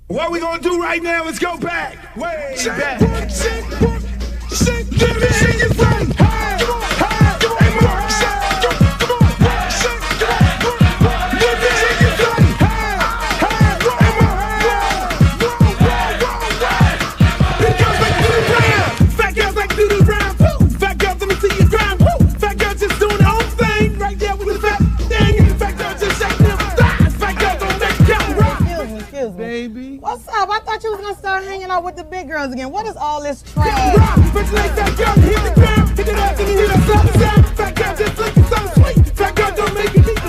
What we gonna do right now is go back, way back. Give me your friend. Hey, hey, more. Come on, give me your friend. Hey, because they do the round. Fat girls like do the round. Woo. Fat girls, let me see you grind. Woo. Fat girls just doing their own thing right there with the fat thing. Fat girls just shaking them thighs. Fat girls don't make count rock. Excuse me. Baby. What's up? I thought you was gonna start hanging out with the big girls again. What is all this trash? But like that girl, hit the ground, hit it up, and you hear that sound. Fat girl just looking so sweet. Fat girl don't make it eat.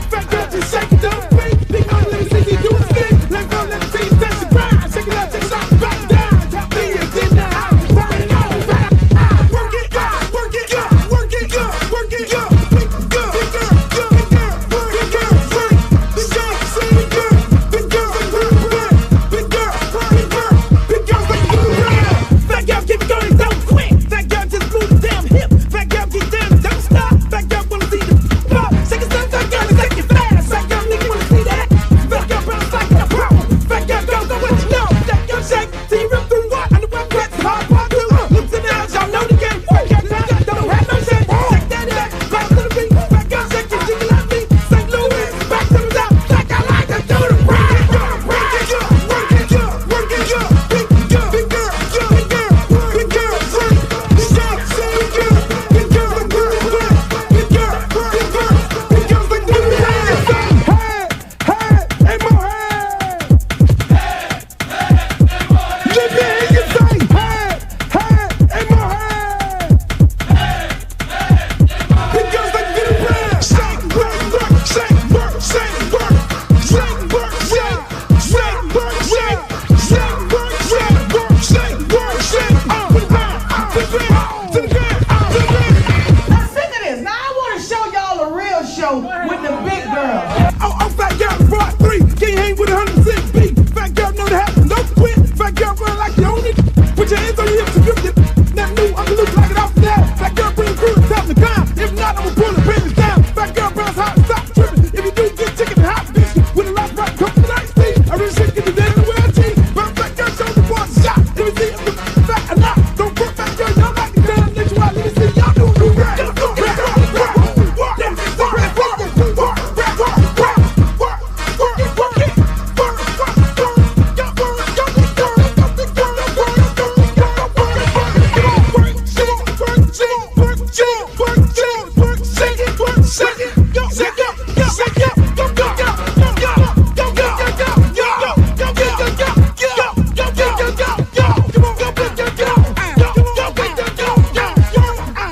Fat girl just shake it, don't wait. Big girl, let me see you do it spin. Let go, let me see you touch the ground. Shake it out, take it out, back down. Top fingers in the house, burn it all back. Work it, work it, work it, work it, big girl, big girl, big girl, big girl, big girl, big girl, big girl, big girl, big girl, big girl, like you around. Fat girl keep going, don't quit. Fat girl just move the damn hip. Fat girl keep down, don't stop. Fat girl wanna see the pop. Shake it, stop, fat girl, take it fast. Fat girl nigga wanna see that. Fat girl bounce like a pro. Fat girl go what you know. Fat girl shake till you rip through what? On the web that's hard part two. Looks in the house, y'all know the game. Fat girl don't have no shit. Shake that back, bounce to the beat. Fat girl shake it, jiggle at me. St. Louis, back to the top. Like I like to do the rap. Work it, work it, work it, big girl, big girl, big girl, big girl, big girl, big girl, big girl, big girl, big girl, big girl, big girl, like do the rap. Hey, hey, more hey. Let me hear you say, hey, hey, more hey. Big girls like do the rap. Shake, work, shake, work, shake, work, shake, work, shake, shake, work, shake, shake, work, shake, work, shake, work, shake. To the ground, to the ground, to the ground, to the ground. Now listen to this. Now I want to show y'all a real show with the big girls. Oh, fat girl, brought three. Can't hang with 106 beat. Fat girl know that happen, don't quit. Fat girl run like you own it. Put your hands on your hips and grip it. That new Uncle Luke like it off the that. Fat girl bring the crew to top the climb. If not, I'ma pull the business down. Fat girl bounce hot, stop tripping. If you do get chicken and hot fish with a lot of rock, come to the night speed. I really should get the day to wear a team. Bounce fat girl, show the boys a shot. If you see if the fat or not, don't put fat girl, y'all like the damn let you out. Let me see y'all do the rap.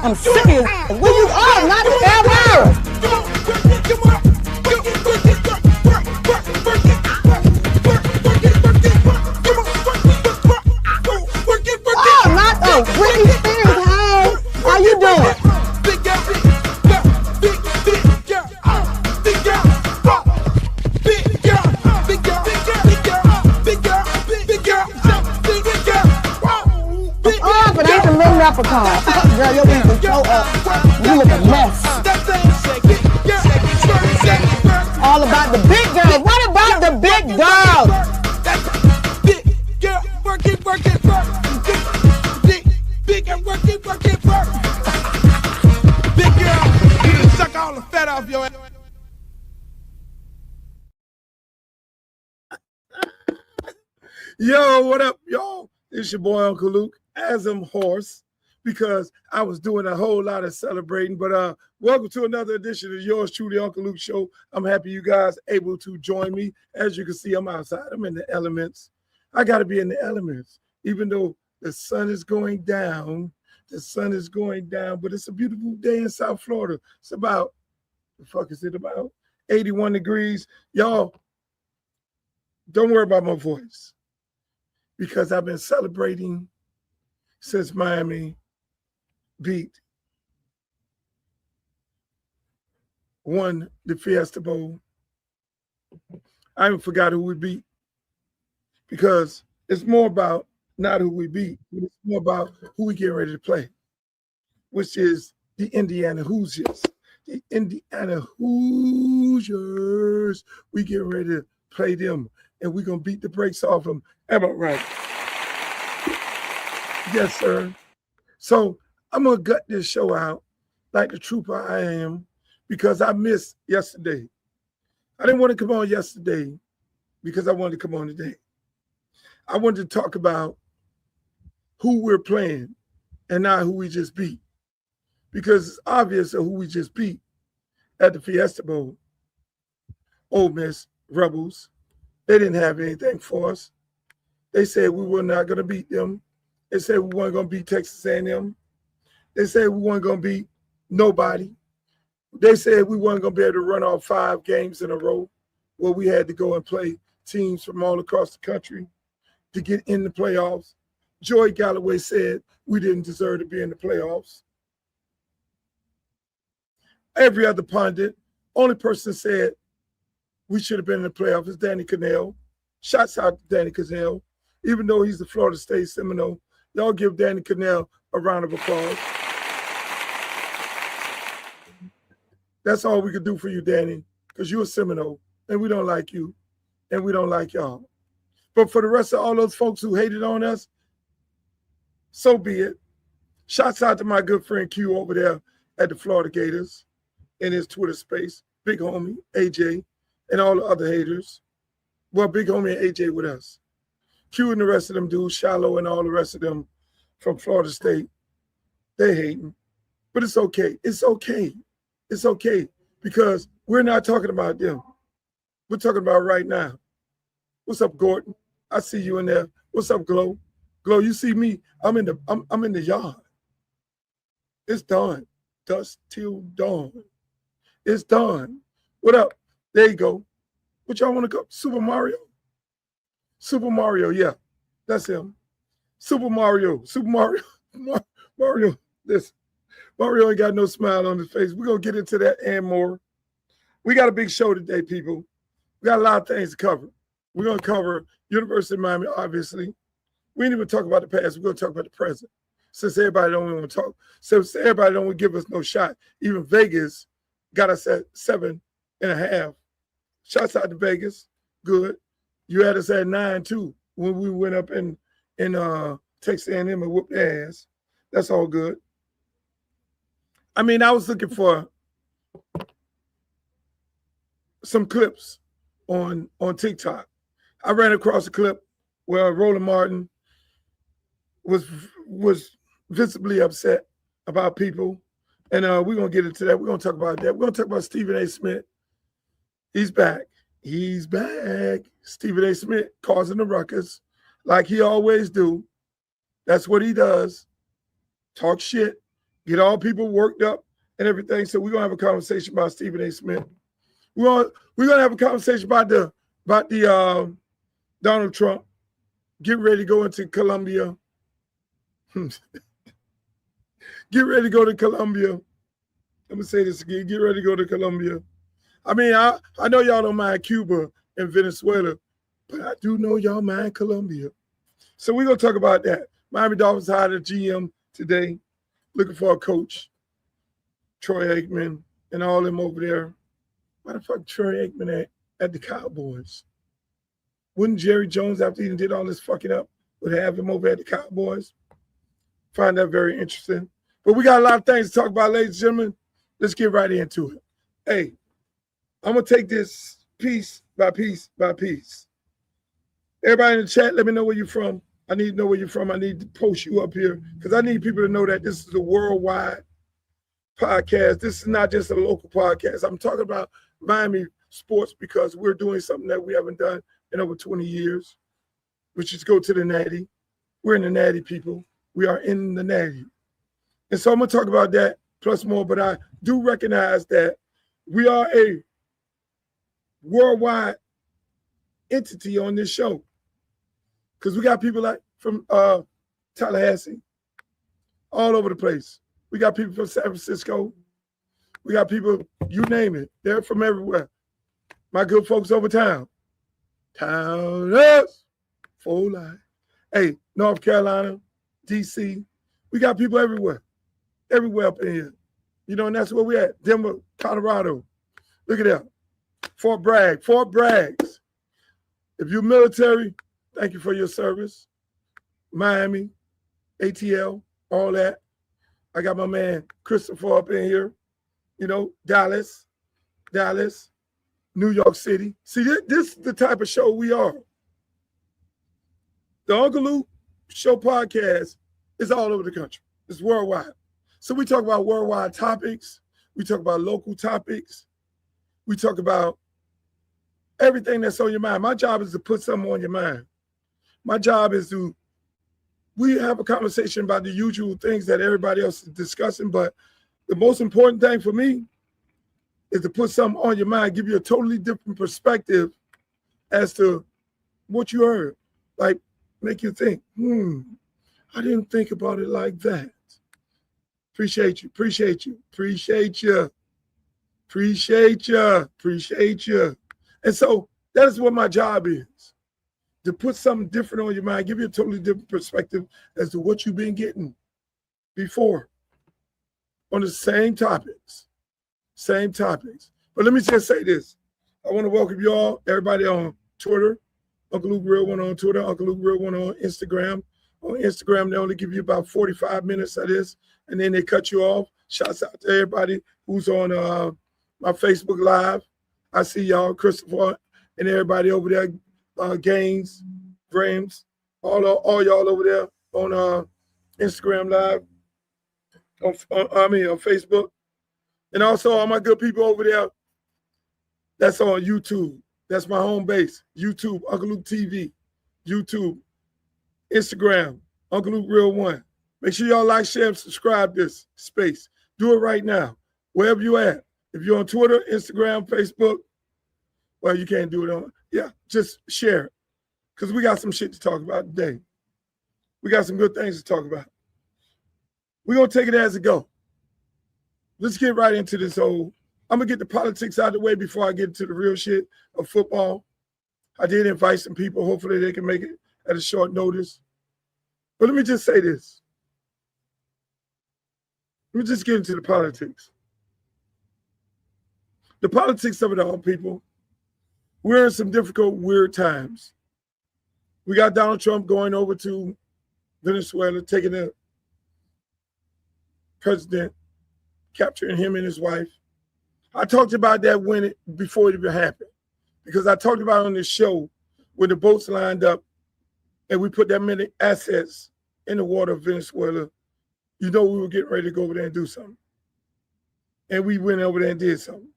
I'm serious. Where you are, not ever. Oh, not a Britney Spears. Hey, how you doing? Big girl, big girl, big girl, big girl, big girl, big girl, big girl, big girl, big girl. Oh, but I ain't the little leprechaun. Girl, your wings are so up. You look a mess. All about the big girls. What about the big girls? Big girl, work it, work it, work. Big girl, work it, work it, work. Big girl, you done suck all the fat off your ass. Yo, what up, y'all? It's your boy Uncle Luke, as I'm hoarse because I was doing a whole lot of celebrating. But welcome to another edition of yours truly, Uncle Luke Show. I'm happy you guys able to join me. As you can see, I'm outside. I'm in the elements. I got to be in the elements, even though the sun is going down. The sun is going down, but it's a beautiful day in South Florida. It's about, the fuck is it about? 81 degrees. Y'all, don't worry about my voice because I've been celebrating since Miami beat won the Fiesta Bowl. I even forgot who we beat because it's more about not who we beat, but it's more about who we get ready to play, which is the Indiana Hoosiers. The Indiana Hoosiers, we get ready to play them. and we're going to beat the brakes off them. Am I right? Yes, sir. So I'm going to gut this show out like the trooper I am because I missed yesterday. I didn't want to come on yesterday because I wanted to come on today. I wanted to talk about who we're playing and not who we just beat. Because it's obvious who we just beat at the Fiesta Bowl. Ole Miss Rebels. They didn't have anything for us. They said we were not going to beat them. They said we weren't going to beat Texas A&M. They said we weren't going to beat nobody. They said we weren't going to be able to run off 5 games in a row where we had to go and play teams from all across the country to get in the playoffs. Joy Galloway said we didn't deserve to be in the playoffs. Every other pundit, only person said we should have been in the playoffs is Danny Cannell. Shouts out to Danny Cannell. Even though he's the Florida State Seminole, y'all give Danny Cannell a round of applause. That's all we could do for you, Danny, because you're a Seminole, and we don't like you, and we don't like y'all. But for the rest of all those folks who hated on us, so be it. Shouts out to my good friend Q over there at the Florida Gators in his Twitter space, big homie, AJ, and all the other haters. Well, big homie and AJ with us. Q and the rest of them dudes, Shallow and all the rest of them from Florida State, they hating. But it's okay. It's okay. It's okay because we're not talking about them. We're talking about right now. What's up, Gordon? I see you in there. What's up, Glow? Glow, you see me? I'm in the yard. It's done. Dusk till dawn. It's done. What up? There you go. What y'all want to go? Super Mario? Super Mario, yeah. That's him. Super Mario. Mario. Listen. Mario ain't got no smile on his face. We're going to get into that and more. We got a big show today, people. We got a lot of things to cover. We're going to cover University of Miami, obviously. We ain't even talk about the past. We're going to talk about the present. Since everybody don't want to talk. Since everybody don't want to give us no shot. Even Vegas got us at 7.5. Shouts out to Vegas. Good. You had us at 9, too, when we went up in Texas A&M and whooped their ass. That's all good. I mean, I was looking for some clips on TikTok. I ran across a clip where Roland Martin was visibly upset about people. And we're going to get into that. We're going to talk about that. We're going to talk about Stephen A. Smith. He's back. He's back. Stephen A. Smith causing the ruckus like he always do. That's what he does. Talk shit. Get all people worked up and everything. So we're going to have a conversation about Stephen A. Smith. We're going to have a conversation about the Donald Trump. Get ready to go into Colombia. Get ready to go to Colombia. I'm going to say this again. Get ready to go to Colombia. I mean, I know y'all don't mind Cuba and Venezuela, but I do know y'all mind Colombia. So we're going to talk about that. Miami Dolphins hired a GM today, looking for a coach. Troy Aikman and all them over there. Why the fuck Troy Aikman at the Cowboys? Wouldn't Jerry Jones, after he did all this fucking up, would have him over at the Cowboys? Find that very interesting. But we got a lot of things to talk about, ladies and gentlemen. Let's get right into it. Hey, I'm going to take this piece by piece by piece. Everybody in the chat, let me know where you're from. I need to know where you're from. I need to post you up here because I need people to know that this is a worldwide podcast. This is not just a local podcast. I'm talking about Miami sports because we're doing something that we haven't done in over 20 years, which is go to the Natty. We're in the Natty, people. We are in the Natty. And so I'm going to talk about that plus more, but I do recognize that we are a worldwide entity on this show because we got people like from Tallahassee, all over the place. We got people from San Francisco. We got people, you name it. They're from everywhere. My good folks over town. Towners, full line. Hey, North Carolina, D.C., we got people everywhere. Everywhere up in here. You know, and that's where we at. Denver, Colorado. Look at that. Fort Bragg, Fort Braggs. If you're military, thank you for your service. Miami, ATL, all that. I got my man Christopher up in here. You know, Dallas, New York City. See, this is the type of show we are. The Uncle Luke Show podcast is all over the country. It's worldwide. So we talk about worldwide topics. We talk about local topics. We talk about everything that's on your mind. My job is to put something on your mind. My job is we have a conversation about the usual things that everybody else is discussing, but the most important thing for me is to put something on your mind, give you a totally different perspective as to what you heard. Like, make you think, I didn't think about it like that. Appreciate you. And so that is what my job is, to put something different on your mind, give you a totally different perspective as to what you've been getting before on the same topics. But let me just say this. I want to welcome you all, everybody on Twitter, Uncle Luke Real One on Twitter, Uncle Luke Real One on Instagram. On Instagram, they only give you about 45 minutes of this, and then they cut you off. Shouts out to everybody who's on my Facebook Live. I see y'all, Christopher, and everybody over there, Gaines, Grams, all y'all over there on Instagram Live, on Facebook. And also all my good people over there that's on YouTube. That's my home base. YouTube, Uncle Luke TV, YouTube, Instagram, Uncle Luke Real One. Make sure y'all like, share, and subscribe this space. Do it right now, wherever you at. If you're on Twitter, Instagram, Facebook, well, you can't do it on, just share it. Because we got some shit to talk about today. We got some good things to talk about. We're going to take it as it go. Let's get right into this I'm going to get the politics out of the way before I get into the real shit of football. I did invite some people. Hopefully they can make it at a short notice. But let me just say this. Let me just get into the politics. The politics of it all, people. We're in some difficult, weird times. We got Donald Trump going over to Venezuela, taking the president, capturing him and his wife. I talked about that before it even happened, because I talked about it on this show when the boats lined up and we put that many assets in the water of Venezuela. You know we were getting ready to go over there and do something. And we went over there and did something.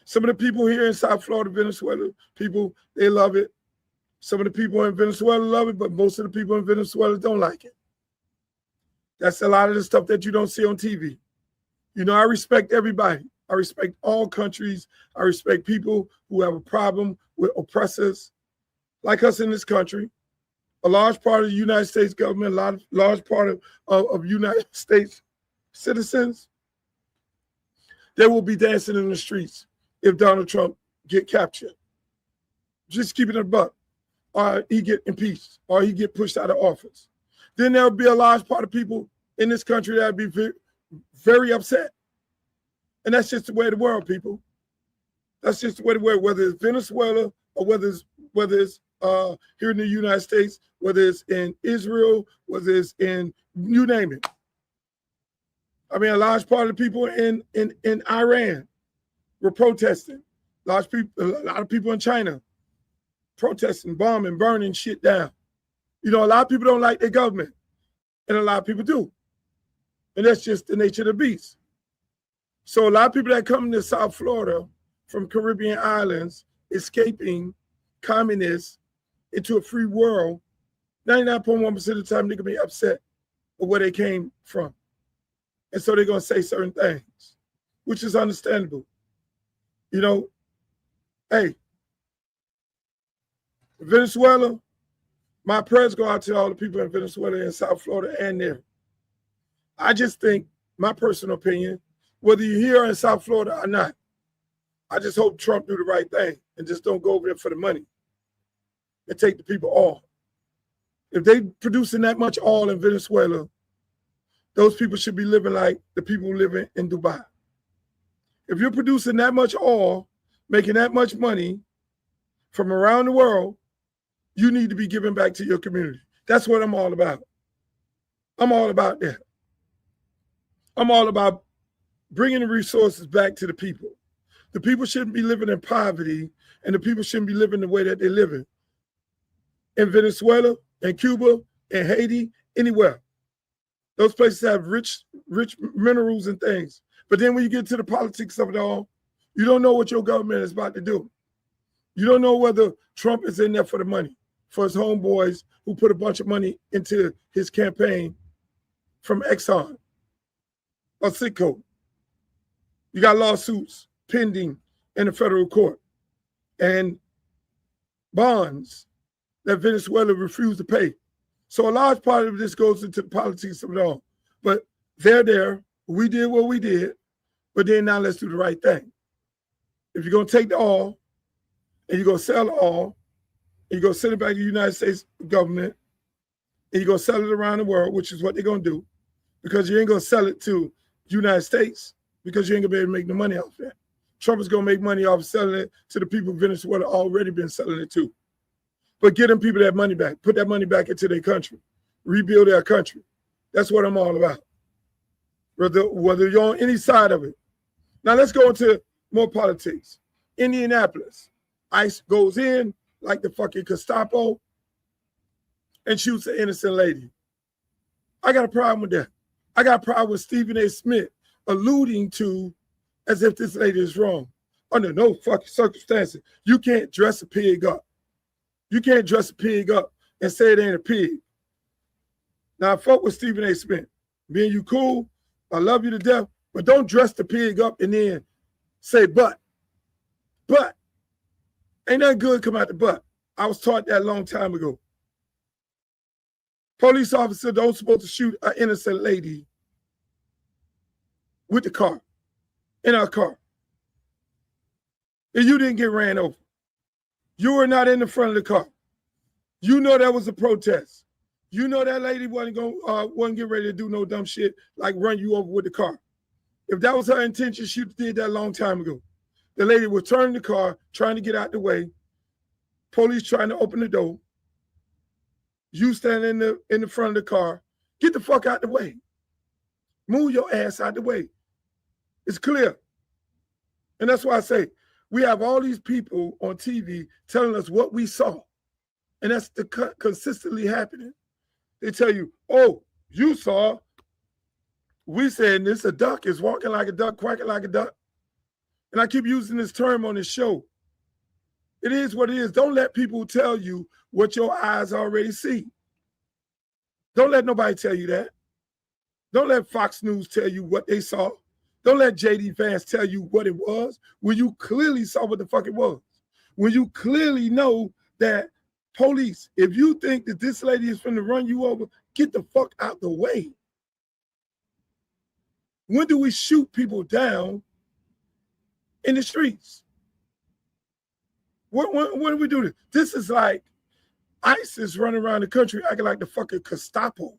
Some of the people here in South Florida, Venezuela, people, they love it. Some of the people in Venezuela love it, but most of the people in Venezuela don't like it. That's a lot of the stuff that you don't see on TV. You know, I respect everybody. I respect all countries. I respect people who have a problem with oppressors like us in this country. A large part of the United States government, large part of United States citizens, they will be dancing in the streets if Donald Trump get captured. Just keep it a buck. Or he get impeached, or he get pushed out of office. Then there'll be a large part of people in this country that'll be very, very upset. And that's just the way of the world, people. That's just the way of the world, whether it's Venezuela or whether it's here in the United States, whether it's in Israel, whether it's in, you name it. I mean, a large part of the people in Iran were protesting. A lot of people in China protesting, bombing, burning shit down. You know, a lot of people don't like their government, and a lot of people do. And that's just the nature of the beast. So a lot of people that come to South Florida from Caribbean islands, escaping communists into a free world, 99.1% of the time they're going to be upset with where they came from. And so they're going to say certain things, which is understandable. You know, hey, Venezuela, my prayers go out to all the people in Venezuela and South Florida and there. I just think, my personal opinion, whether you're here in South Florida or not, I just hope Trump do the right thing and just don't go over there for the money and take the people off. If they producing that much oil in Venezuela, those people should be living like the people living in Dubai. If you're producing that much oil, making that much money from around the world, you need to be giving back to your community. That's what I'm all about. I'm all about that. I'm all about bringing the resources back to the people. The people shouldn't be living in poverty, and the people shouldn't be living the way that they're living. In Venezuela, in Cuba, in Haiti, anywhere. Those places have rich minerals and things. But then when you get to the politics of it all, you don't know what your government is about to do. You don't know whether Trump is in there for the money, for his homeboys who put a bunch of money into his campaign from Exxon or Citgo. You got lawsuits pending in the federal court and bonds that Venezuela refused to pay. So a large part of this goes into the politics of it all. But they're there. We did what we did. But then now let's do the right thing. If you're going to take the oil and you're going to sell the oil and you're going to send it back to the United States government and you're going to sell it around the world, which is what they're going to do, because you ain't going to sell it to the United States because you ain't going to be able to make no money off that. Trump is going to make money off selling it to the people of Venezuela already been selling it to. But get them people that money back. Put that money back into their country. Rebuild their country. That's what I'm all about. Whether you're on any side of it. Now let's go into more politics. Indianapolis. ICE goes in like the fucking Gestapo and shoots an innocent lady. I got a problem with that. I got a problem with Stephen A. Smith alluding to as if this lady is wrong. Under no fucking circumstances. You can't dress a pig up. You can't dress a pig up and say it ain't a pig. Now, I fuck with Stephen A. Smith. Me and you cool. I love you to death. But don't dress the pig up and then say but. But. Ain't nothing good come out the butt. I was taught that a long time ago. Police officer don't supposed to shoot an innocent lady with the car, in our car. And you didn't get ran over. You were not in the front of the car. You know that was a protest. You know that lady wasn't getting ready to do no dumb shit like run you over with the car. If that was her intention, she did that a long time ago. The lady was turning the car, trying to get out the way. Police trying to open the door. You standing in the front of the car. Get the fuck out the way. Move your ass out the way. It's clear. And that's why I say, we have all these people on TV telling us what we saw. And that's consistently happening. They tell you, oh, you saw. We saying this, a duck is walking like a duck, quacking like a duck. And I keep using this term on this show. It is what it is. Don't let people tell you what your eyes already see. Don't let nobody tell you that. Don't let Fox News tell you what they saw. Don't let JD Vance tell you what it was when you clearly saw what the fuck it was. When you clearly know that police, if you think that this lady is finna run you over, get the fuck out the way. When do we shoot people down in the streets? When do we do this? This is like ISIS running around the country acting like the fucking Gestapo.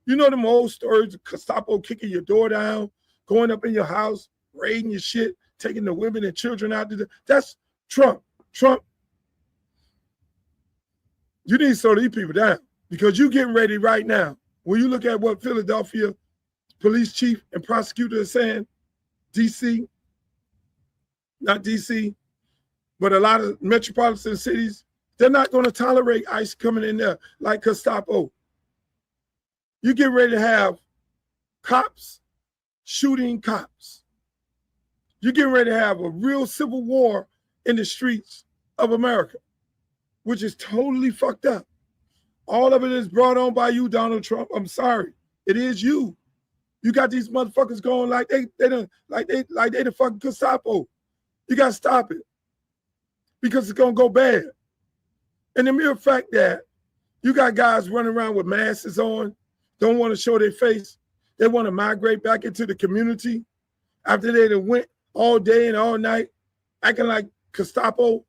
You know them old stories of Gestapo kicking your door down, going up in your house, raiding your shit, taking the women and children out. That's Trump. Trump, you need to slow these people down because you're getting ready right now. When you look at what Philadelphia police chief and prosecutor is saying, DC, not DC, but a lot of metropolitan cities, they're not going to tolerate ICE coming in there like Gestapo. You get ready to have cops shooting cops. You're getting ready to have a real civil war in the streets of America, which is totally fucked up. All of it is brought on by you, Donald Trump. I'm sorry. It is you. You got these motherfuckers going like they the fucking Gestapo. You got to stop it because it's going to go bad. And the mere fact that you got guys running around with masks on, don't want to show their face, they want to migrate back into the community after they done went all day and all night acting like Gestapo.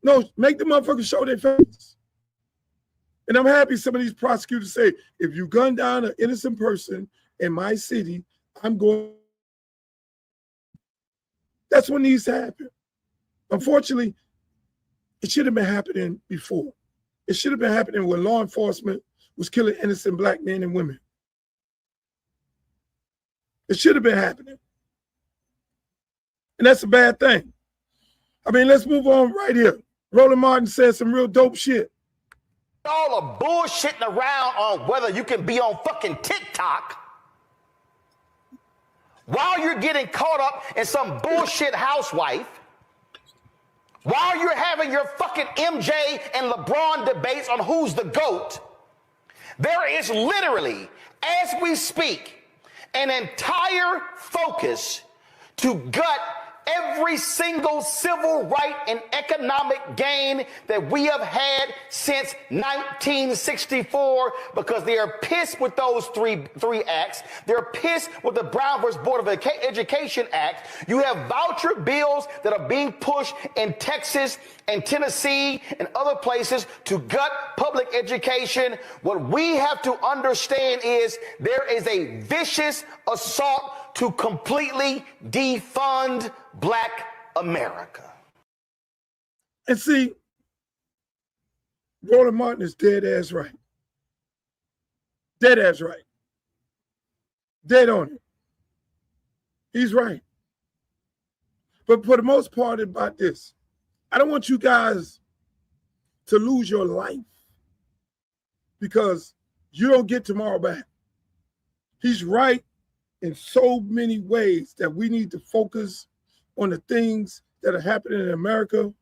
No, make the motherfuckers show their face. And I'm happy some of these prosecutors say, if you gun down an innocent person in my city, I'm going. That's what needs to happen. Unfortunately, It should have been happening before. It should have been happening when law enforcement was killing innocent black men and women. It should have been happening. And that's a bad thing. I mean, let's move on right here. Roland Martin said some real dope shit. All the bullshitting around on whether you can be on fucking TikTok while you're getting caught up in some bullshit housewife, while you're having your fucking MJ and LeBron debates on who's the GOAT. There is literally, as we speak, an entire focus to gut every single civil right and economic gain that we have had since 1964 because they are pissed with those three acts. They're pissed with the Brown versus Board of Education Act. You have voucher bills that are being pushed in Texas and Tennessee and other places to gut public education. What we have to understand is there is a vicious assault to completely defund Black America. And see, Roland Martin is dead ass right. Dead ass right. Dead on it. He's right. But for the most part about this, I don't want you guys to lose your life because you don't get tomorrow back. He's right in so many ways that we need to focus on the things that are happening in America,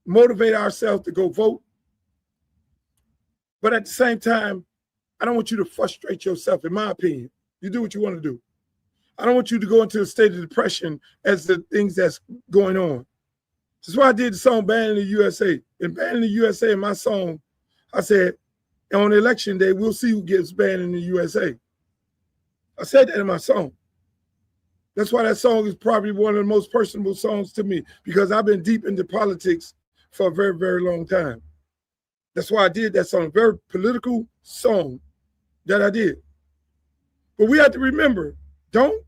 motivate ourselves to go vote. But at the same time, I don't want you to frustrate yourself, in my opinion. You do what you want to do. I don't want you to go into a state of depression as the things that's going on. That's why I did the song Banning the USA. And Banning the USA in my song, I said, on election day, we'll see who gets banned in the USA. I said that in my song. That's why that song is probably one of the most personable songs to me, because I've been deep into politics for a very, very long time. That's why I did that song, very political song that I did. But we have to remember, know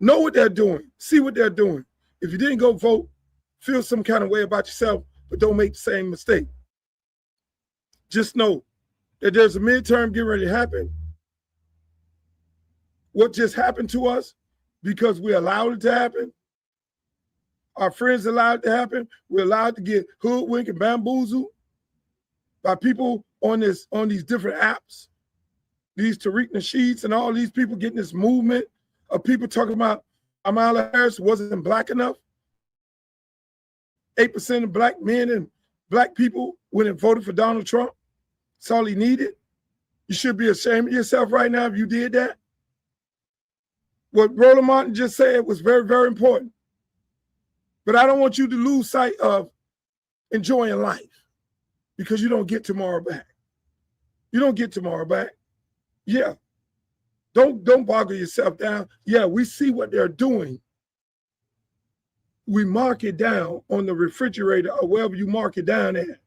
what they're doing, see what they're doing. If you didn't go vote, feel some kind of way about yourself, but don't make the same mistake. Just know that there's a midterm getting ready to happen. What just happened to us, because we allowed it to happen, our friends allowed it to happen, we're allowed to get hoodwinked and bamboozled by people on these different apps, these Tariq Nasheeds and all these people getting this movement of people talking about Kamala Harris wasn't black enough. 8% of black men and black people went and voted for Donald Trump. That's all he needed. You should be ashamed of yourself right now if you did that. What Roland Martin just said was very, very important. But I don't want you to lose sight of enjoying life, because you don't get tomorrow back. You don't get tomorrow back. Yeah. Don't boggle yourself down. Yeah, we see what they're doing. We mark it down on the refrigerator or wherever you mark it down at.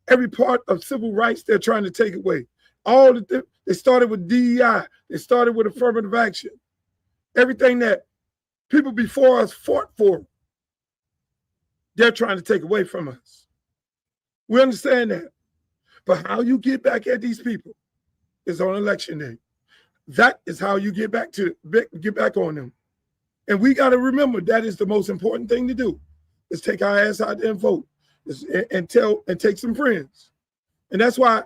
Every part of civil rights they're trying to take away. They started with DEI. They started with affirmative action. Everything that people before us fought for, they're trying to take away from us. We understand that. But how you get back at these people is on election day. That is how you get back on them. And we got to remember that is the most important thing to do, is take our ass out there and vote and take some friends. And that's why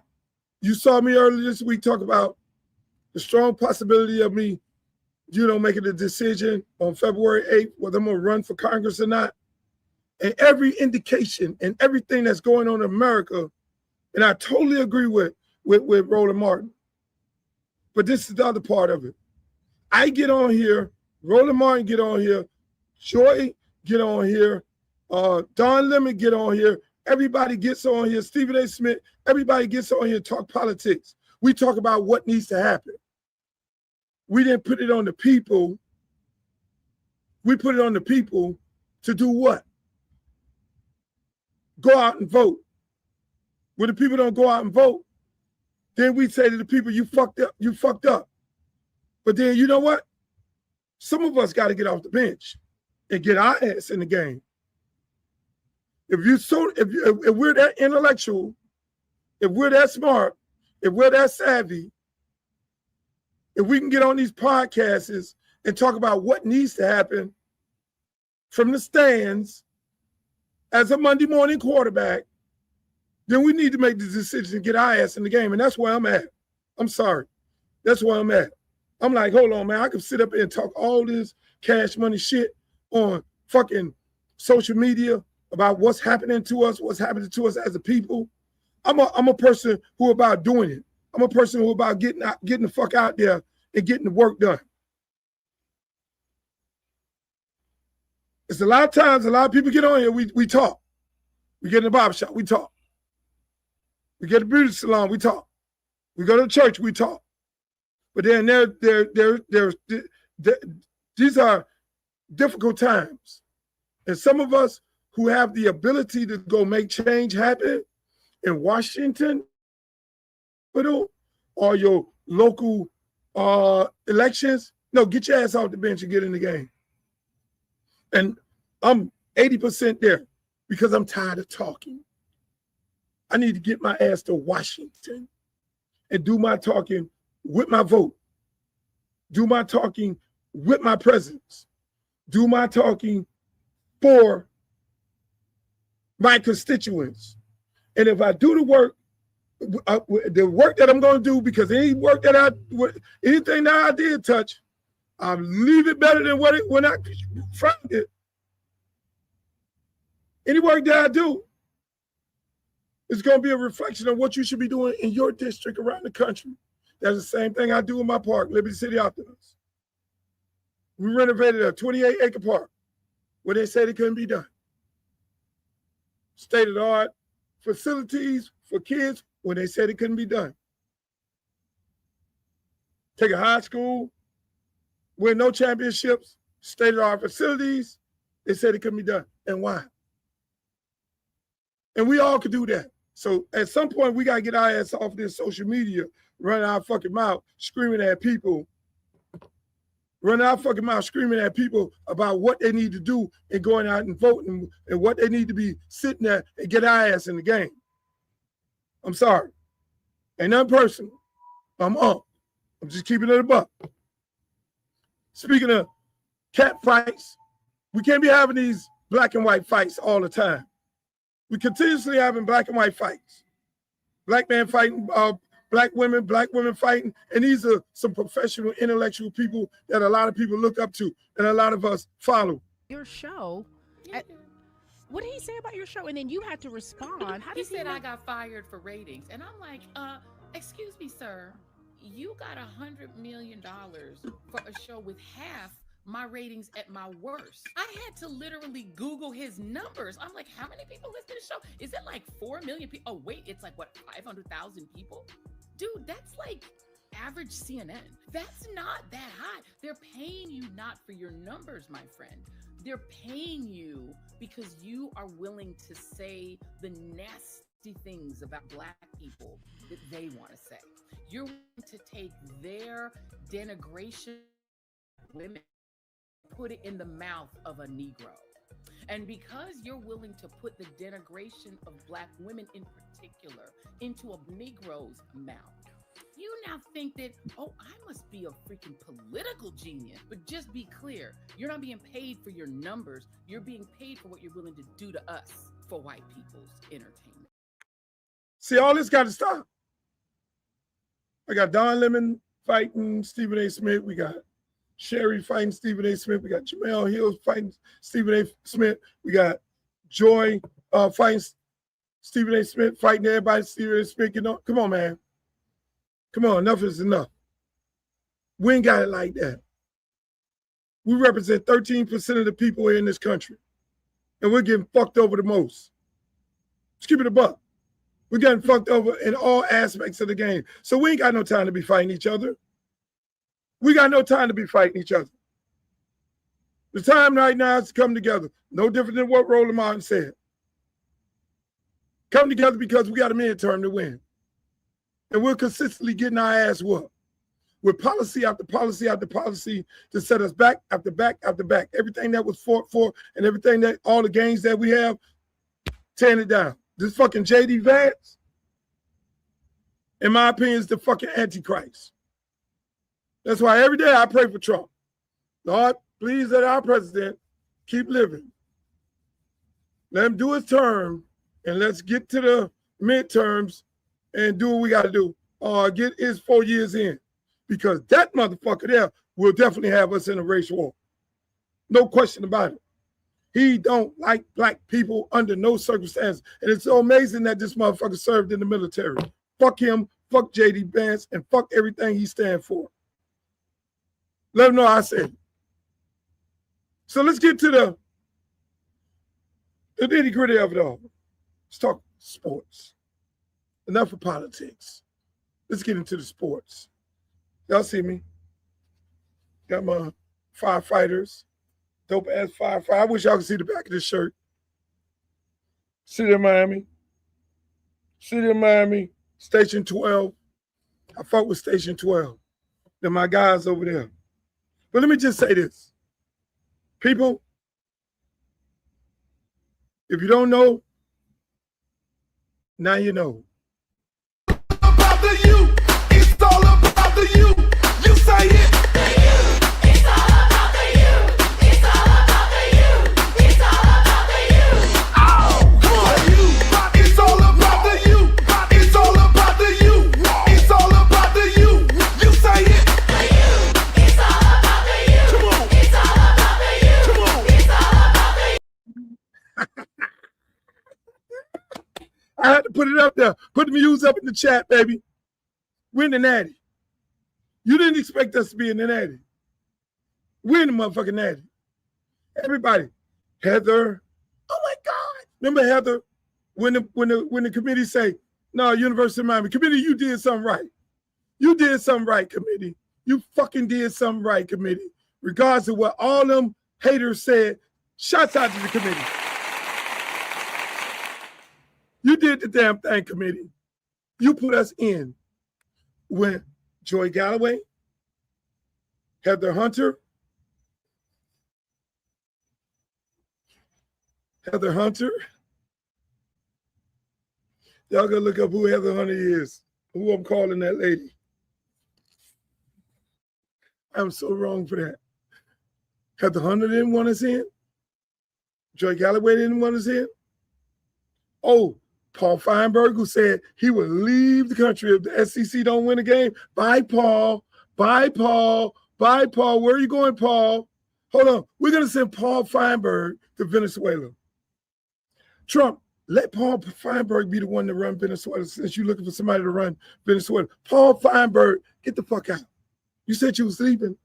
you saw me earlier this week talk about the strong possibility of me, making a decision on February 8th, whether I'm going to run for Congress or not. And every indication and everything that's going on in America, and I totally agree with Roland Martin. But this is the other part of it. I get on here, Roland Martin get on here, Joy get on here, Don Lemon get on here, everybody gets on here, Stephen A. Smith, everybody gets on here and talk politics. We talk about what needs to happen. We didn't put it on the people. We put it on the people to do what? Go out and vote. When the people don't go out and vote, then we say to the people, you fucked up. But then you know what? Some of us got to get off the bench and get our ass in the game. If we're that intellectual, if we're that smart, if we're that savvy, if we can get on these podcasts and talk about what needs to happen from the stands as a Monday morning quarterback, then we need to make the decision to get our ass in the game. And that's where I'm at. I'm sorry. That's where I'm at. I'm like, hold on, man. I can sit up here and talk all this cash money shit on fucking social media about what's happening to us as a people. I'm a person who about doing it. I'm a person who about getting the fuck out there and getting the work done. It's a lot of times, a lot of people get on here, we talk. We get in the barbershop, we talk. We get a beauty salon, we talk. We go to church, we talk. But then these are difficult times. And some of us who have the ability to go make change happen in Washington, or your local elections, no, get your ass off the bench and get in the game. And I'm 80% there because I'm tired of talking. I need to get my ass to Washington and do my talking with my vote. Do my talking with my presence. Do my talking for my constituents. And if I do the work that I'm going to do, because anything that I did touch, I'll leave it better than when I found it. Any work that I do is going to be a reflection of what you should be doing in your district around the country. That's the same thing I do in my park, Liberty City Optimist. We renovated a 28-acre park where they said it couldn't be done. State-of-the-art facilities for kids when they said it couldn't be done. Take a high school, win no championships, state-of-the-art facilities, they said it couldn't be done. And why? And we all could do that. So at some point, we got to get our ass off this social media, run our fucking mouth, screaming at people, about what they need to do and going out and voting and what they need to be sitting there and get our ass in the game. I'm sorry. Ain't nothing personal. I'm up. I'm just keeping it a buck. Speaking of cat fights, we can't be having these black and white fights all the time. We continuously having black and white fights. Black men fighting black women fighting. And these are some professional, intellectual people that a lot of people look up to and a lot of us follow. Your show. What did he say about your show? And then you had to respond. He said I got fired for ratings. And I'm like, excuse me, sir. You got $100 million for a show with half my ratings at my worst. I had to literally Google his numbers. I'm like, how many people listen to the show? Is it like 4 million people? Oh, wait, it's like, what, 500,000 people? Dude, that's like average CNN. That's not that high. They're paying you not for your numbers, my friend. They're paying you because you are willing to say the nasty things about Black people that they want to say. You're willing to take their denigration of women, put it in the mouth of a Negro. And because you're willing to put the denigration of Black women in particular into a Negro's mouth, you now think that, oh, I must be a freaking political genius. But just be clear, you're not being paid for your numbers. You're being paid for what you're willing to do to us for white people's entertainment. See, all this got to stop. I got Don Lemon fighting Stephen A. Smith. We got Sherry fighting Stephen A. Smith. We got Jamel Hill fighting Stephen A. Smith. We got Joy fighting Stephen A. Smith, fighting everybody Stephen A. Smith. You know, come on, man. Come on, enough is enough. We ain't got it like that. We represent 13% of the people in this country, and we're getting fucked over the most. Let's keep it a buck. We're getting fucked over in all aspects of the game. So we ain't got no time to be fighting each other. We got no time to be fighting each other. The time right now is to come together. No different than what Roland Martin said. Come together because we got a midterm to win. And we're consistently getting our ass whooped with policy after policy after policy to set us back after back after back. Everything that was fought for and everything that all the gains that we have, tearing it down. This fucking J.D. Vance, in my opinion, is the fucking Antichrist. That's why every day I pray for Trump. Lord, please let our president keep living. Let him do his term, and let's get to the midterms and do what we got to do. Or get his 4 years in. Because that motherfucker there will definitely have us in a race war. No question about it. He don't like black people under no circumstance. And it's so amazing that this motherfucker served in the military. Fuck him, fuck J.D. Vance, and fuck everything he stands for. Let him know I said it. So let's get to the nitty-gritty of it all. Let's talk sports. Enough of politics. Let's get into the sports. Y'all see me. Got my firefighters. Dope-ass firefighter. I wish y'all could see the back of this shirt. City of Miami. City of Miami. Station 12. I fuck with Station 12. They're my guys over there. But let me just say this. People, if you don't know, now you know. About the you, it's all about the you. You say it. It's all about the you. It's all about the you. It's all about the you. Oh, come on, you. It's all about the you. It's all about the you. It's all about the you. You say it. It's all about the you. Come on. It's all about the you. Come on. It's all about the you. I had to put it up there. Put the views up in the chat, baby. We're in the natty. You didn't expect us to be in the natty. We're in the motherfucking natty. Everybody. Heather. Oh my God. Remember Heather? When the committee say, no, University of Miami, committee, you did something right. You did something right, committee. You fucking did something right, committee. Regardless of what all them haters said, shouts out to the committee. You did the damn thing, committee. You put us in when Joy Galloway, Heather Hunter, y'all gotta look up who Heather Hunter is, who I'm calling that lady. I'm so wrong for that. Heather Hunter didn't want us in. Joy Galloway didn't want us in. Oh, Paul Feinberg, who said he would leave the country if the SEC don't win a game. Bye, Paul. Bye, Paul. Bye, Paul. Where are you going, Paul? Hold on. We're going to send Paul Feinberg to Venezuela. Trump, let Paul Feinberg be the one to run Venezuela since you're looking for somebody to run Venezuela. Paul Feinberg, get the fuck out. You said you was leaving.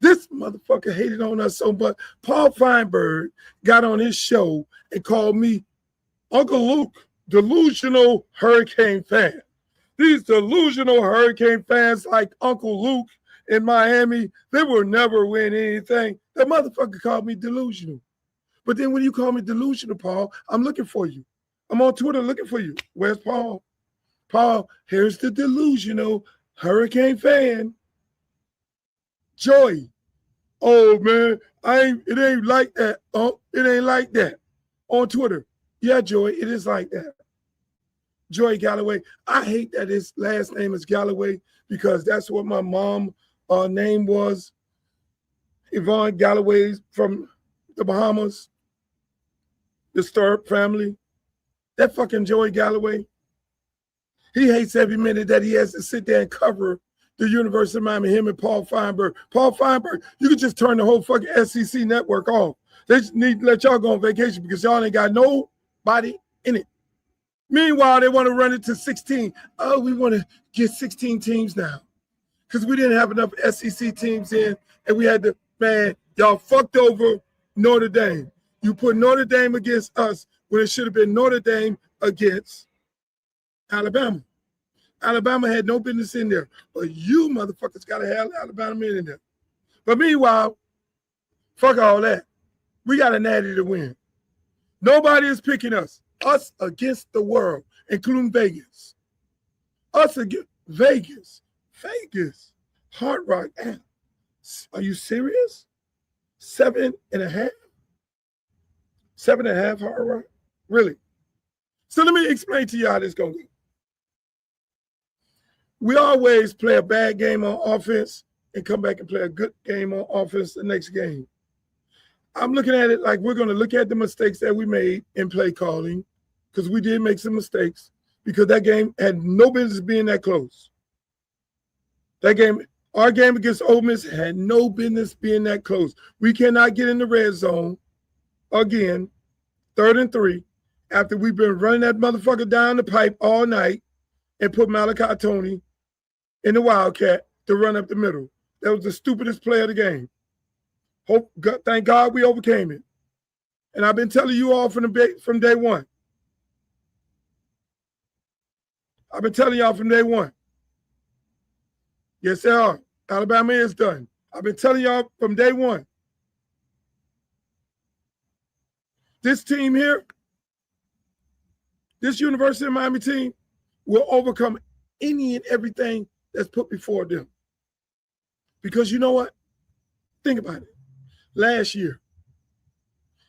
This motherfucker hated on us so much. Paul Feinberg got on his show and called me Uncle Luke, delusional hurricane fan. These delusional hurricane fans like Uncle Luke in Miami, they will never win anything. That motherfucker called me delusional. But then when you call me delusional, Paul, I'm looking for you. I'm on Twitter looking for you. Where's Paul? Paul, here's the delusional hurricane fan. Joy. Oh, man, it ain't like that. Oh, it ain't like that. On Twitter. Yeah, Joy, it is like that. Joy Galloway. I hate that his last name is Galloway because that's what my mom's name was. Yvonne Galloway from the Bahamas. The Stirrup family. That fucking Joy Galloway. He hates every minute that he has to sit there and cover the University of Miami, him and Paul Feinberg. Paul Feinberg, you could just turn the whole fucking SEC network off. They just need to let y'all go on vacation because y'all ain't got nobody in it. Meanwhile, they want to run it to 16. Oh, we want to get 16 teams now because we didn't have enough SEC teams in, and we had to, man, y'all fucked over Notre Dame. You put Notre Dame against us when it should have been Notre Dame against Alabama. Alabama had no business in there, but you motherfuckers got to have Alabama in there. But meanwhile, fuck all that. We got a natty to win. Nobody is picking us. Us against the world, including Vegas. Us against Vegas. Vegas. Hard Rock. Are you serious? 7.5? 7.5 Hard Rock? Really. So let me explain to you how this going to go. We always play a bad game on offense and come back and play a good game on offense the next game. I'm looking at it like we're going to look at the mistakes that we made in play calling, because we did make some mistakes, because that game had no business being that close. That game, our game against Ole Miss had no business being that close. We cannot get in the red zone again, 3rd and 3, after we've been running that motherfucker down the pipe all night and put Malachi Tony in the Wildcat to run up the middle. That was the stupidest play of the game. Thank God we overcame it. And I've been telling you all from day one. I've been telling y'all from day one. Yes, they are. Alabama is done. I've been telling y'all from day one. This team here, this University of Miami team, will overcome any and everything that's put before them. Because you know what? Think about it. Last year,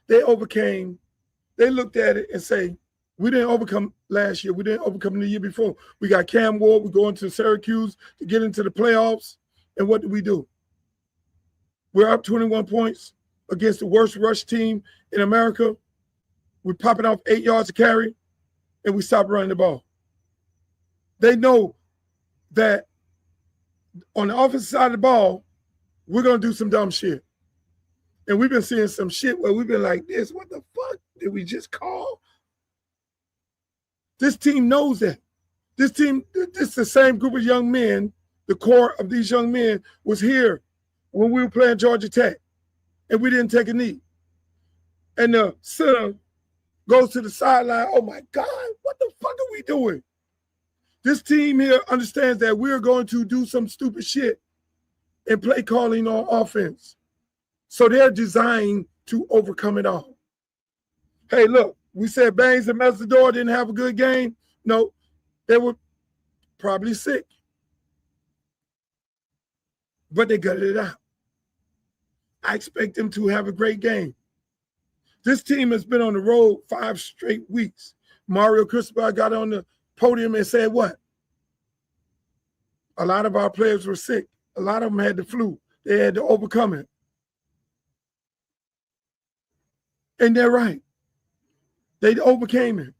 they looked at it and say, we didn't overcome last year. We didn't overcome the year before. We got Cam Ward. We go into Syracuse to get into the playoffs. And what do? We're up 21 points against the worst rush team in America. We're popping off 8 yards to carry, and we stop running the ball. They know that on the offensive side of the ball, we're going to do some dumb shit. And we've been seeing some shit where we've been like this. What the fuck did we just call? This team knows that. This is the same group of young men. The core of these young men was here when we were playing Georgia Tech, and we didn't take a knee. And the center goes to the sideline. Oh my God, what the fuck are we doing? This team here understands that we're going to do some stupid shit in play calling on offense. So they're designed to overcome it all. Hey, look, we said Bangs and Messador didn't have a good game. No, they were probably sick. But they gutted it out. I expect them to have a great game. This team has been on the road 5 straight weeks. Mario Cristobal got on the podium and said what? A lot of our players were sick. A lot of them had the flu. They had to overcome it. And they're right. They overcame it.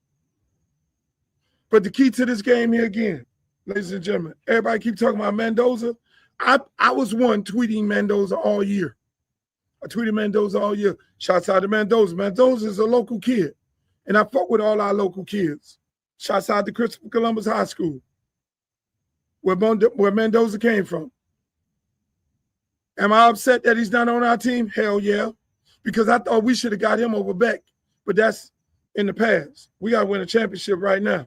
But the key to this game here again, ladies and gentlemen, everybody keep talking about Mendoza. I was one tweeting Mendoza all year. I tweeted Mendoza all year. Shouts out to Mendoza. Mendoza is a local kid. And I fuck with all our local kids. Shouts out to Christopher Columbus High School, where Mendoza came from. Am I upset that he's not on our team? Hell yeah. Because I thought we should have got him over Beck. But that's in the past. We got to win a championship right now.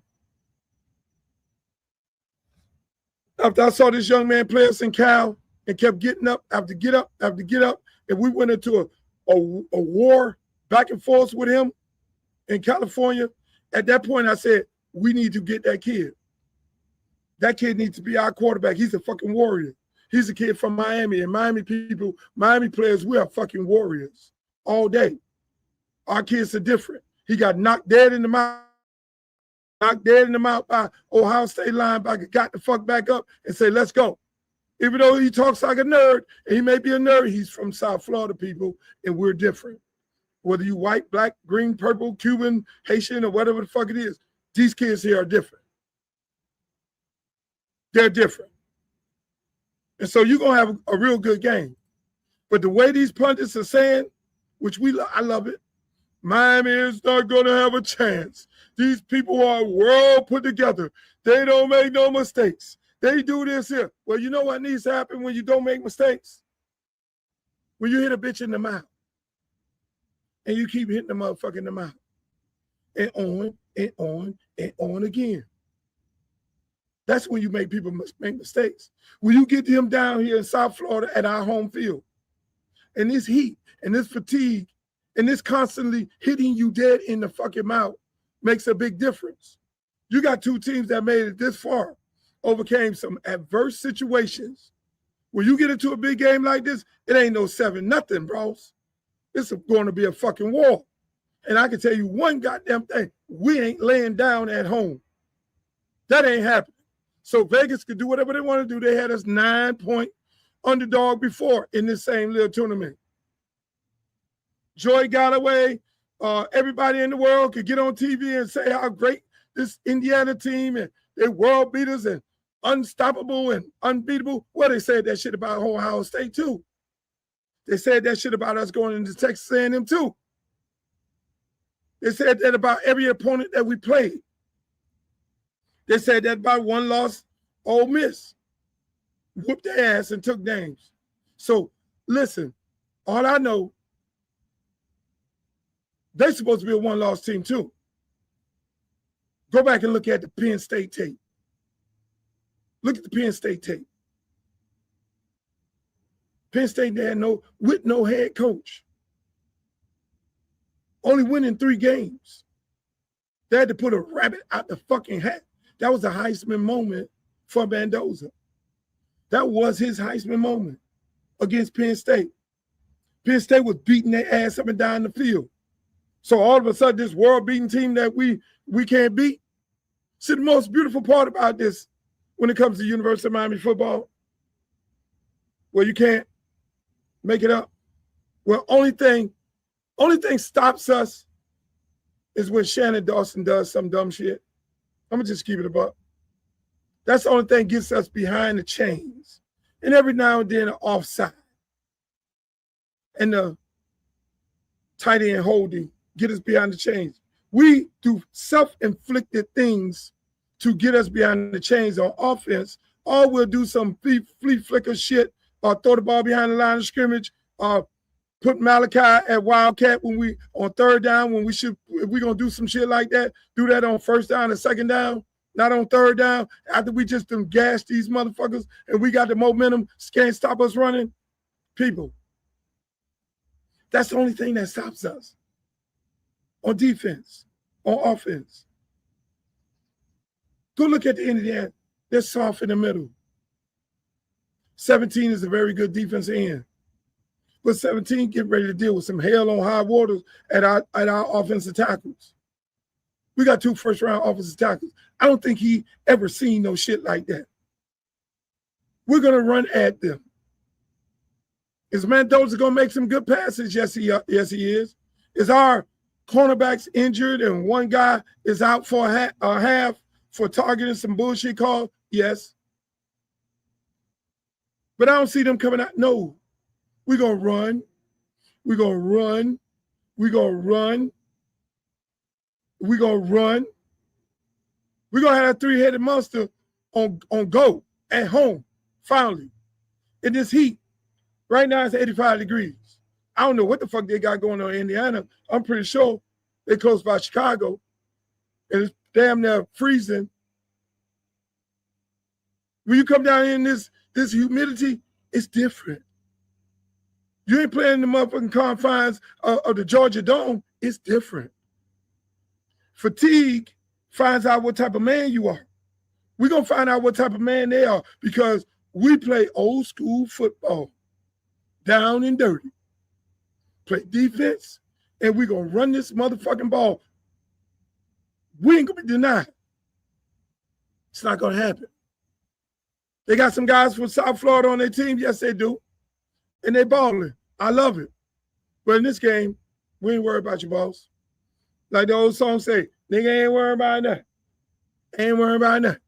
After I saw this young man play us in Cal and kept getting up after get up, and we went into a war back and forth with him in California, at that point I said, we need to get that kid. That kid needs to be our quarterback. He's a fucking warrior. He's a kid from Miami, and Miami people, Miami players, we are fucking warriors all day. Our kids are different. He got knocked dead in the mouth by Ohio State linebacker, got the fuck back up and say, let's go. Even though he talks like a nerd, and he may be a nerd, he's from South Florida, people, and we're different. Whether you white, black, green, purple, Cuban, Haitian, or whatever the fuck it is, these kids here are different. They're different. And so you're going to have a real good game. But the way these pundits are saying, which I love it, Miami is not going to have a chance. These people are well put together. They don't make no mistakes. They do this here. Well, you know what needs to happen when you don't make mistakes? When you hit a bitch in the mouth. And you keep hitting the motherfucker in the mouth. And on and on and on again. That's when you make people make mistakes. When you get him down here in South Florida at our home field, and this heat and this fatigue and this constantly hitting you dead in the fucking mouth makes a big difference. You got two teams that made it this far, overcame some adverse situations. When you get into a big game like this, it ain't no 7-0, bros. It's going to be a fucking war. And I can tell you one goddamn thing, we ain't laying down at home. That ain't happening. So Vegas could do whatever they want to do. They had us 9-point underdog before in this same little tournament. Joy Galloway, everybody in the world could get on TV and say how great this Indiana team and they world beaters and unstoppable and unbeatable. Well, they said that shit about Ohio State too. They said that shit about us going into Texas A&M too. They said that about every opponent that we played. They said that about one loss, Ole Miss. Whooped their ass and took names. So listen, all I know, they're supposed to be a one-loss team too. Go back and look at the Penn State tape. Look at the Penn State tape. Penn State had no head coach. Only winning 3 games. They had to put a rabbit out the fucking hat. That was a Heisman moment for Mendoza. That was his Heisman moment against Penn State. Penn State was beating their ass up and down the field. So all of a sudden, this world-beating team that we can't beat. See, the most beautiful part about this when it comes to University of Miami football, where you can't make it up. Well, only thing stops us is when Shannon Dawson does some dumb shit. I'm going to just keep it above. That's the only thing gets us behind the chains. And every now and then an offside. And the tight end holding get us behind the chains. We do self-inflicted things to get us behind the chains on offense, or we'll do some flea flicker shit, or throw the ball behind the line of scrimmage, or put Malachi at Wildcat when we on third down when we should, if we're gonna do some shit like that, do that on first down and second down, not on third down, after we just done gashed these motherfuckers and we got the momentum, can't stop us running. People, that's the only thing that stops us on defense, on offense. Go look at the Indiana. They're soft in the middle. 17 is a very good defense end. But 17 get ready to deal with some hell on high waters at our offensive tackles. We got 2 first-round offensive tackles. I don't think he ever seen no shit like that. We're going to run at them. Is Mendoza going to make some good passes? Yes, he is. Is our cornerbacks injured and one guy is out for a half for targeting some bullshit call? Yes. But I don't see them coming out. No. We're going to run. We're going to run. We're going to run. We're going to run. We're going to have a 3-headed monster on go at home, finally, in this heat. Right now, it's 85 degrees. I don't know what the fuck they got going on in Indiana. I'm pretty sure they're close by Chicago, and it's damn near freezing. When you come down in this humidity, it's different. You ain't playing the motherfucking confines of the Georgia Dome. It's different. Fatigue finds out what type of man you are. We're going to find out what type of man they are because we play old school football, down and dirty. Play defense, and we're going to run this motherfucking ball. We ain't going to be denied. It's not going to happen. They got some guys from South Florida on their team. Yes, they do. And they balling. I love it. But in this game, we ain't worried about your boss. Like the old song say, nigga ain't worried about nothing. Ain't worried about nothing.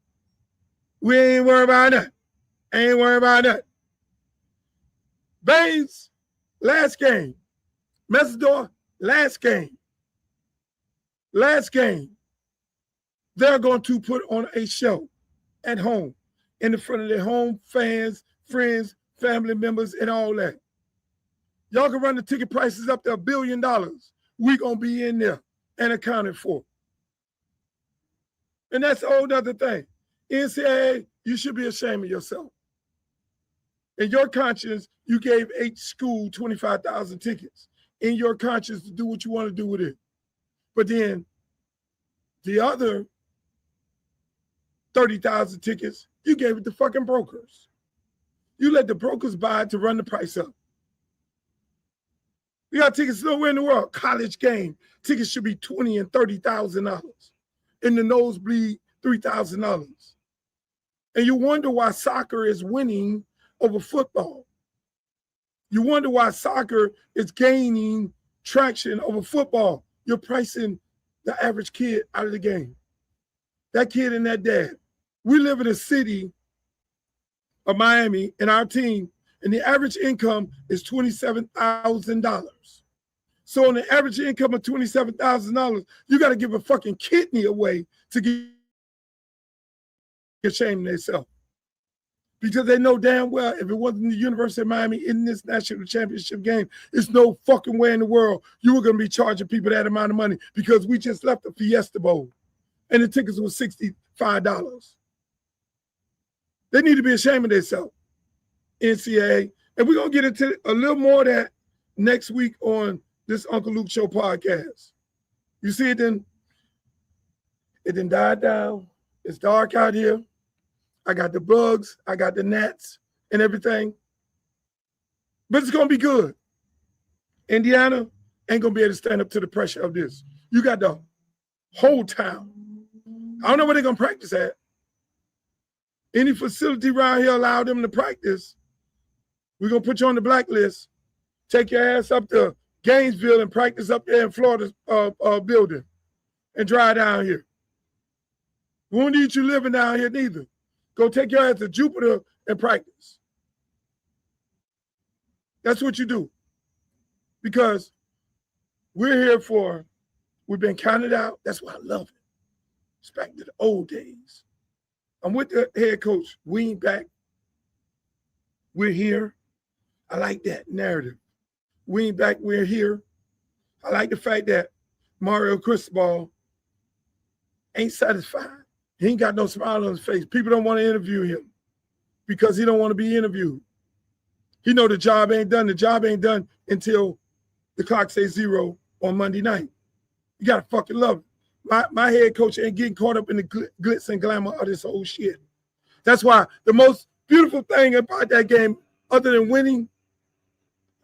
We ain't worried about nothing. Ain't worried about nothing. Baines, last game. Messidor, last game. Last game. They're going to put on a show at home in the front of their home fans, friends, family members, and all that. Y'all can run the ticket prices up to $1 billion. We're going to be in there and accounted for. And that's a whole other thing. NCAA, you should be ashamed of yourself. In your conscience, you gave H school 25,000 tickets. In your conscience to do what you want to do with it. But then the other 30,000 tickets, you gave it to fucking brokers. You let the brokers buy it to run the price up. We got tickets nowhere in the world. College game. Tickets should be $20,000 and $30,000. In the nosebleed, $3,000. And you wonder why soccer is winning over football. You wonder why soccer is gaining traction over football. You're pricing the average kid out of the game. That kid and that dad. We live in a city of Miami, and our team, and the average income is $27,000. So on the average income of $27,000, you got to give a fucking kidney away to get ashamed of themselves. Because they know damn well if it wasn't the University of Miami in this national championship game, there's no fucking way in the world you were going to be charging people that amount of money because we just left the Fiesta Bowl and the tickets were $65. They need to be ashamed of themselves, NCAA. And we're going to get into a little more of that next week on this Uncle Luke Show podcast. You see it then died down. It's dark out here. I got the bugs, I got the gnats and everything. But it's going to be good. Indiana ain't going to be able to stand up to the pressure of this. You got the whole town. I don't know where they're going to practice at. Any facility around here allow them to practice, we're going to put you on the blacklist. Take your ass up to Gainesville and practice up there in Florida's building and drive down here. We won't need you living down here neither. Go take your ass to Jupiter and practice. That's what you do. Because we're here we've been counted out. That's why I love it. It's back to the old days. I'm with the head coach. We ain't back. We're here. I like that narrative. We ain't back. We're here. I like the fact that Mario Cristobal ain't satisfied. He ain't got no smile on his face. People don't want to interview him because he don't want to be interviewed. He know the job ain't done. The job ain't done until the clock says 0 on Monday night. You got to fucking love it. My head coach ain't getting caught up in the glitz and glamour of this whole shit. That's why the most beautiful thing about that game, other than winning,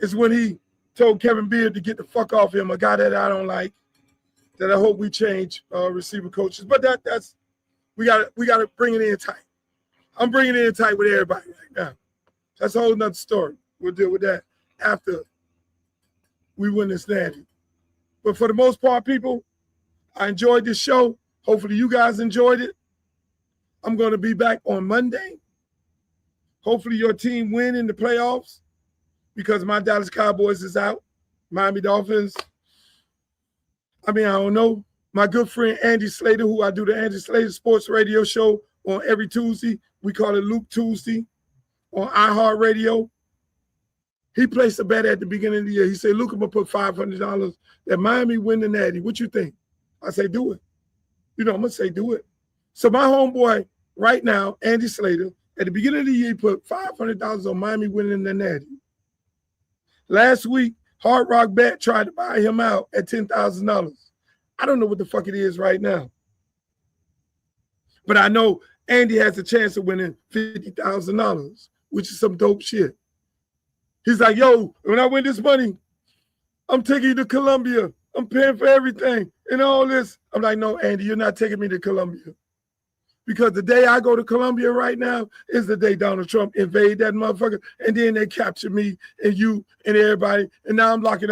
is when he told Kevin Beard to get the fuck off him, a guy that I don't like, that I hope we change receiver coaches. But that's we gotta bring it in tight. I'm bringing it in tight with everybody right now. That's a whole nother story. We'll deal with that after we win this natty. But for the most part, people, I enjoyed this show. Hopefully you guys enjoyed it. I'm going to be back on Monday. Hopefully your team win in the playoffs because my Dallas Cowboys is out. Miami Dolphins, I don't know. My good friend Andy Slater, who I do the Andy Slater Sports Radio Show on every Tuesday. We call it Luke Tuesday on iHeartRadio. He placed a bet at the beginning of the year. He said, Luke, I'm going to put $500 that Miami win the natty. What you think? I say, do it. I'm going to say, do it. So my homeboy right now, Andy Slater, at the beginning of the year, he put $500 on Miami winning the natty. Last week, Hard Rock Bet tried to buy him out at $10,000. I don't know what the fuck it is right now. But I know Andy has a chance of winning $50,000, which is some dope shit. He's like, yo, when I win this money, I'm taking you to Colombia. I'm paying for everything and all this. I'm like, no, Andy, you're not taking me to Colombia. Because the day I go to Colombia right now is the day Donald Trump invade that motherfucker, and then they capture me and you and everybody, and now I'm locked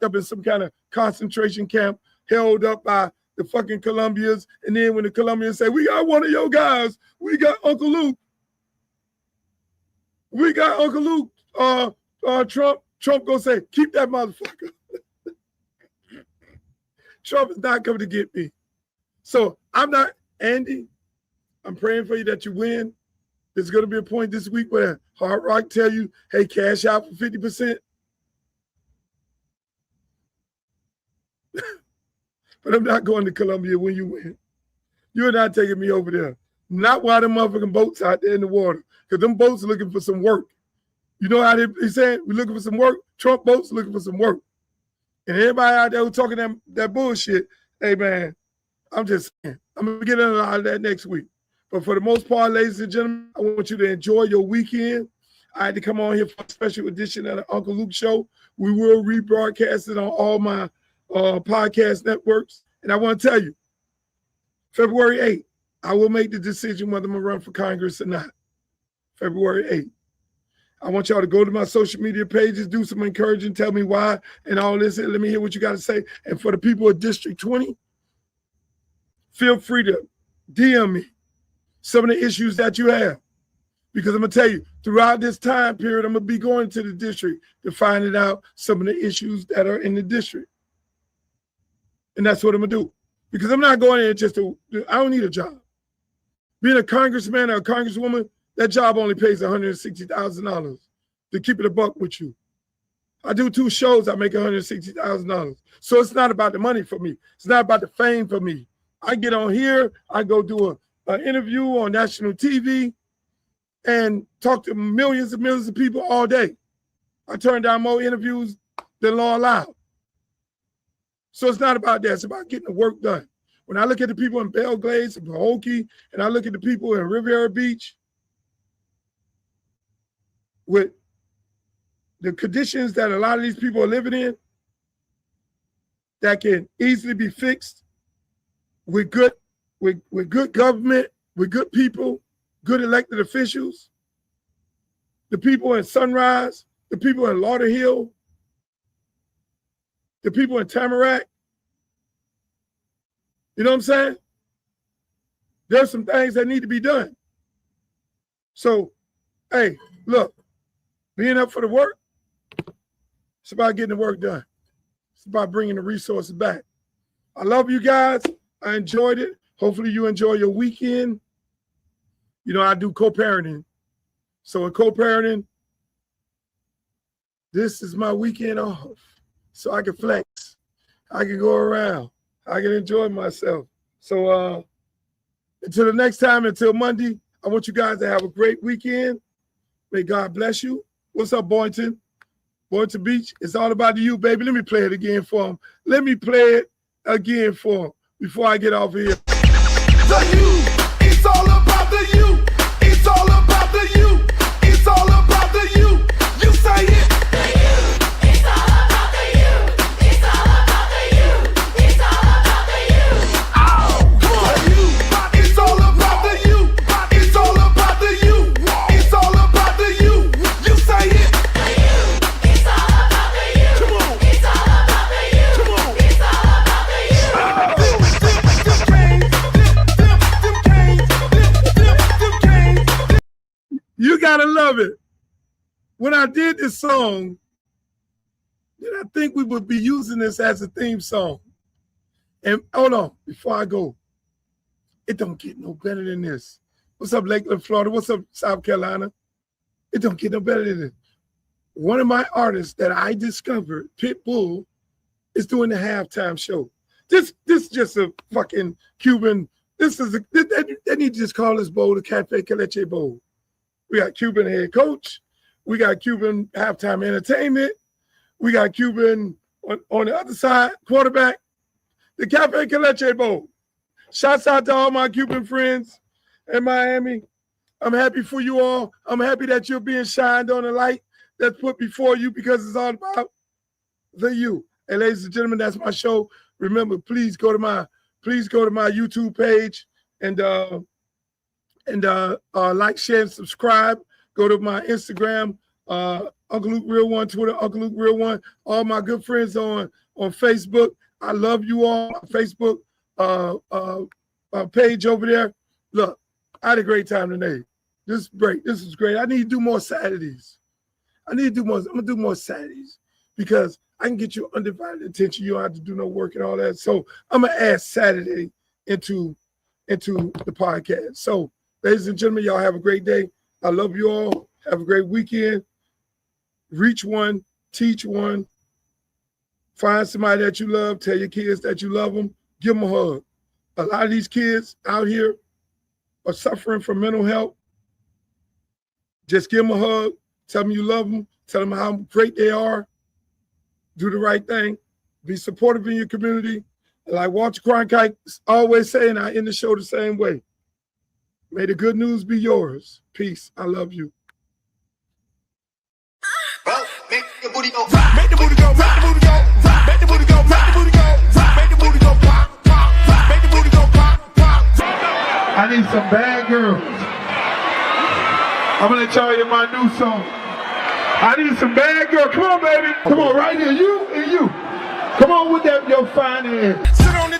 up in some kind of concentration camp, held up by the fucking Colombians, and then when the Colombians say, we got one of your guys, we got Uncle Luke. We got Uncle Luke, Trump gonna say, keep that motherfucker. Trump is not coming to get me. So I'm not, Andy, I'm praying for you that you win. There's going to be a point this week where Hard Rock tell you, hey, cash out for 50%. But I'm not going to Colombia when you win. You're not taking me over there. Not while them motherfucking boats out there in the water. Because them boats are looking for some work. You know how they saying we're looking for some work? Trump boats looking for some work. And everybody out there who talking that bullshit, hey, man, I'm just saying. I'm going to get into a lot of that next week. But for the most part, ladies and gentlemen, I want you to enjoy your weekend. I had to come on here for a special edition of the Uncle Luke Show. We will rebroadcast it on all my podcast networks. And I want to tell you, February 8th, I will make the decision whether I'm going to run for Congress or not. February 8th. I want y'all to go to my social media pages, do some encouraging, tell me why and all this. And let me hear what you got to say. And for the people of District 20, feel free to DM me some of the issues that you have. Because I'm going to tell you, throughout this time period, I'm going to be going to the district to find out some of the issues that are in the district. And that's what I'm going to do. Because I'm not going in just to, I don't need a job. Being a congressman or a congresswoman, that job only pays $160,000 to keep it a buck with you. I do 2 shows, I make $160,000. So it's not about the money for me. It's not about the fame for me. I get on here, I go do an interview on national TV and talk to millions and millions of people all day. I turn down more interviews than law allowed. So it's not about that. It's about getting the work done. When I look at the people in Belle Glades and Pahokee, and I look at the people in Riviera Beach, with the conditions that a lot of these people are living in, that can easily be fixed with good government, with good people, good elected officials, the people in Sunrise, the people in Lauderhill, the people in Tamarack. You know what I'm saying? There's some things that need to be done. So, hey, look, being up for the work, it's about getting the work done. It's about bringing the resources back. I love you guys. I enjoyed it. Hopefully you enjoy your weekend. You know, I do co-parenting. So in co-parenting, this is my weekend off. So I can flex. I can go around. I can enjoy myself. So until the next time, until Monday, I want you guys to have a great weekend. May God bless you. What's up, Boynton? Boynton Beach, it's all about you, baby. Let me play it again for him. Let me play it again for him before I get off of here. The you, it's all about the you. It's all about the you. It's all about the you. You say it. It's all about the you. It's all about the you. It's all about the you. Oh, come on. The you, it's all about the you. It's all about the you. It's all about the you. You say it. It's all about the you. Come on. It's all about the you. Come on. It's all about the you. You gotta love it. When I did this song, did I think we would be using this as a theme song? And hold on, before I go, it don't get no better than this. What's up, Lakeland, Florida? What's up, South Carolina? It don't get no better than this. One of my artists that I discovered, Pitbull, is doing the halftime show. This just a fucking Cuban. They need to just call this bowl the Cafe Caleche Bowl. We got Cuban head coach. We got Cuban halftime entertainment. We got Cuban on the other side, quarterback. The Cafe Caleche Bowl. Shouts out to all my Cuban friends in Miami. I'm happy for you all. I'm happy that you're being shined on a light that's put before you because it's all about the you. And ladies and gentlemen, that's my show. Remember, please go to my YouTube page and like, share, and subscribe. Go to my Instagram, Uncle Luke Real One, Twitter, Uncle Luke Real One. All my good friends on Facebook. I love you all. My Facebook page over there. Look, I had a great time today. This is great. This is great. I need to do more Saturdays. I'm gonna do more Saturdays because I can get your undivided attention. You don't have to do no work and all that. So I'm gonna add Saturday into the podcast. So, ladies and gentlemen, y'all have a great day. I love you all. Have a great weekend. Reach one, teach one. Find somebody that you love. Tell your kids that you love them. Give them a hug. A lot of these kids out here are suffering from mental health. Just give them a hug. Tell them you love them. Tell them how great they are. Do the right thing. Be supportive in your community. Like Walter Cronkite always saying, I end the show the same way. May the good news be yours. Peace. I love you. booty go, make the booty go, make the booty go, make the booty go, make the booty go, make the booty go, pop, pop, make the booty go, pop, pop. I need some bad girls. I'm gonna let y'all hear my new song. I need some bad girls. Come on, baby. Come on, right here. You and you. Come on with that, your fine ass. Sit on the